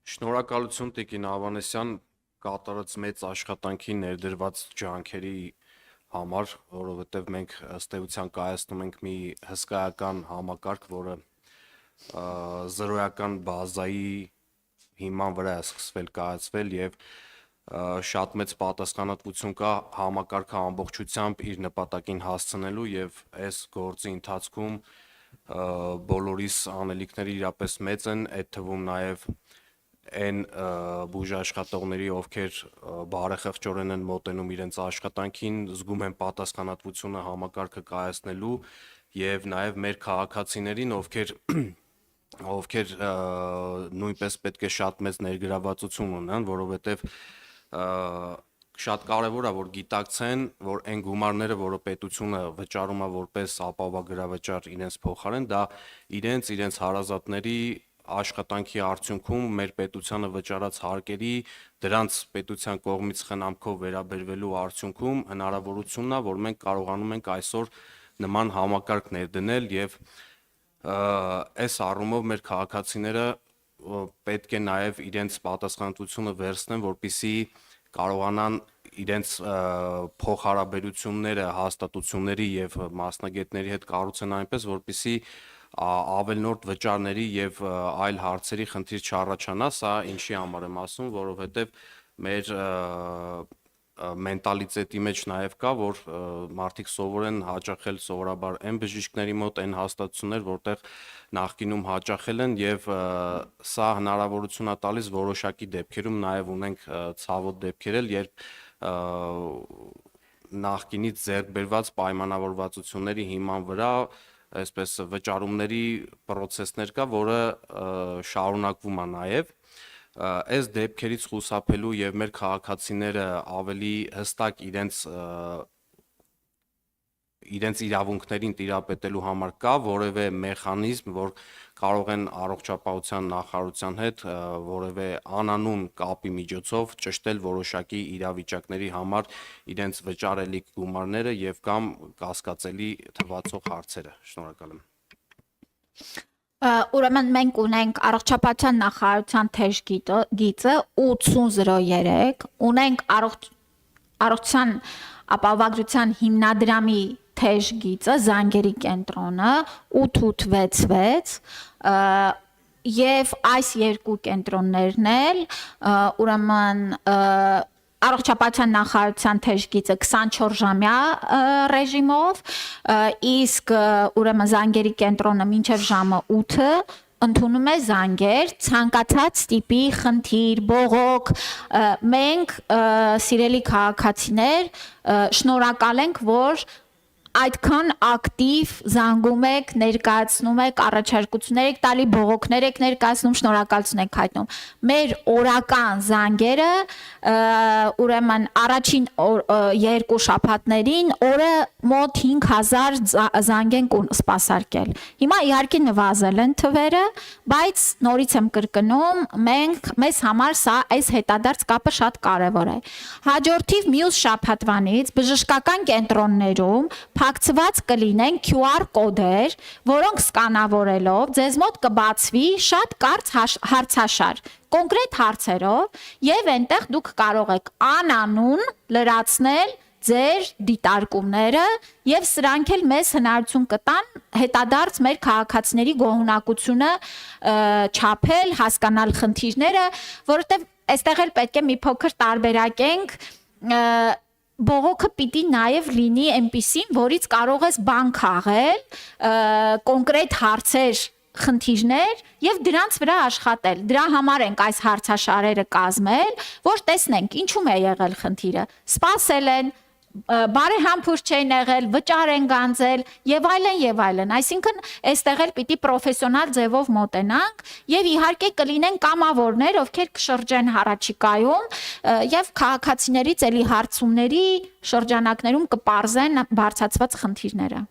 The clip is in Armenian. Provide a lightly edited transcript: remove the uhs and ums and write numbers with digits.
Շնորհակալություն Տիկին Ավանեսյան կատարած մեծ աշխատանքի ներդրված ջանքերի համար, որովհետև մենք ըստ էության կայացնում ենք մի հսկայական համակարգ, որը զրոյական բազայի հիման վրա է սկսվել կայացվել եւ շատ մեծ պատասխանատվություն կա համակարգը ամբողջությամբ իր նպատակին հասցնելու եւ այս գործի ընթացքում բոլորիս անելիքները իրապես մեծ են, այդ թվում նաեւ այն բուժաշխատողների, ովքեր բարեխղճորեն են մոտենում իրենց աշխատանքին, զգում են պատասխանատվությունը համակարգը կայացնելու եւ նաեւ մեր քաղաքացիներին, ովքեր նույնպես պետք է շատ մեծ ներգրավվածություն ունենան, որովհետեւ շատ կարեւոր է որ գիտակցեն, որ այն գումարները, որը պետությունը վճարում է որպես ապահովագրավճար իրենց փոխարեն, դա իրենց հարազատների աշխատանքի արդյունքում մեր պետությանը վճարած հարկերի դրանց պետության կողմից խնամքով վերաբերվելու արդյունքում հնարավորությունն է, որ մենք կարողանում ենք այսօր նման համակարգ ներդնել եւ այս առումով մեր քաղաքացիները պետք է նաեւ իրենց պատասխանատվությունը վերցնեն, որպեսզի կարողանան իրենց փոխհարաբերությունները հաստատությունների եւ մասնագետների հետ կառուցեն այնպես, որպեսզի ավելնորդ վճարների եւ այլ հարցերի խնդիր չառաջանա, սա ինչի համար եմ ասում, որովհետեւ մեր մենտալիտետի մեջ նաեւ կա, որ մարդիկ սովորեն հաճախել սովորաբար այն բժիշկների մոտ, այն հաստատություններ, որտեղ նախկինում հաճախել են եւ սա հնարավորություն է տալիս որոշակի դեպքերում նաեւ ունենք ցավոտ դեպքեր, երբ նախկինից ձեռք բերված պայմանավորվածությունների հիման վրա այսպես վճարումների process-ներ կա, որը շարունակվում է նաեւ այս դեպքերից խուսափելու եւ մեր քաղաքացիները ավելի հստակ իրենց իրավունքներին տիրապետելու համար կա որևէ մեխանիզմ, որ կարող են առողջապահության նախարարության հետ որևէ անանուն կապի միջոցով ճշտել որոշակի իրավիճակների համար իրենց վճարելիք գումարները եւ կամ կասկածելի թվացող հարցերը։ Շնորհակալ եմ։ Ուրեմն մենք ունենք առողջապահության նախարարության թեժ գիծը 8003, ունենք առողջության ապահովագրության հիմնադրամի թեժ գիծը, զանգերի կենտրոնը 8866 եւ այս երկու կենտրոններն էլ ուրեմն առողջապահության նախարարության թեժ գիծը 24-ժամյա ռեժիմով, իսկ ուրեմն զանգերի կենտրոնը մինչև ժամը 8-ը ընդունում է զանգեր, ցանկացած տիպի խնդիր, բողոք, մենք սիրելի քաղաքացիներ շնորհակալ ենք, որ այդքան ակտիվ զանգում եք, ներկայացնում եք, առաջարկություններ եք տալի, բողոքներ եք ներկայացնում, շնորհակալություն եք հայտնում։ Մեր օրական զանգերը ուրեմն առաջին երկու շաբաթներին օրը մոտ 5000 զանգ ենք սպասարկել։ Հիմա իհարկե նվազել են թվերը, բայց նորից եմ կրկնում, մեզ համար սա այս հետադարձ կապը շատ կարևոր է։ Հաջորդիվ մյուս շաբաթվանից բժշկական կենտրոններում փակցված կլինեն QR կոդեր, որոնք սկանավորելով ձեզ մոտ կբացվի շատ կարճ հարցաշար կոնկրետ հարցերով եւ այնտեղ դուք կարող եք անանուն լրացնել ձեր դիտարկումները եւ սրանք էլ մեզ հնարավորություն կտան հետադարձ մեր քաղաքացիների գոհունակությունը չափել, հասկանալ խնդիրները, որովհետեւ այստեղ էլ պետք է մի փոքր տարբերակենք բողոքը պիտի նաև լինի այնպիսին, որից կարող ես բան քաղել, կոնկրետ հարցեր, խնդիրներ եւ դրանց վրա աշխատել։ Դրա համար ենք այս հարցաշարերը կազմել, որ տեսնենք ինչու՞մ է եղել խնդիրը։ Սպասել են, բարեհամբույր չեն եղել, վճար են գանձել եւ այլն եւ այլն։ Այսինքն այստեղ էլ պիտի պրոֆեսիոնալ ձևով մոտենանք եւ իհարկե կլինեն կամավորներ, ովքեր կշրջեն հարաճիկայում եւ քաղաքացիներից էլի հարցումների շրջանակներում կպարզեն բարձրացված խնդիրները։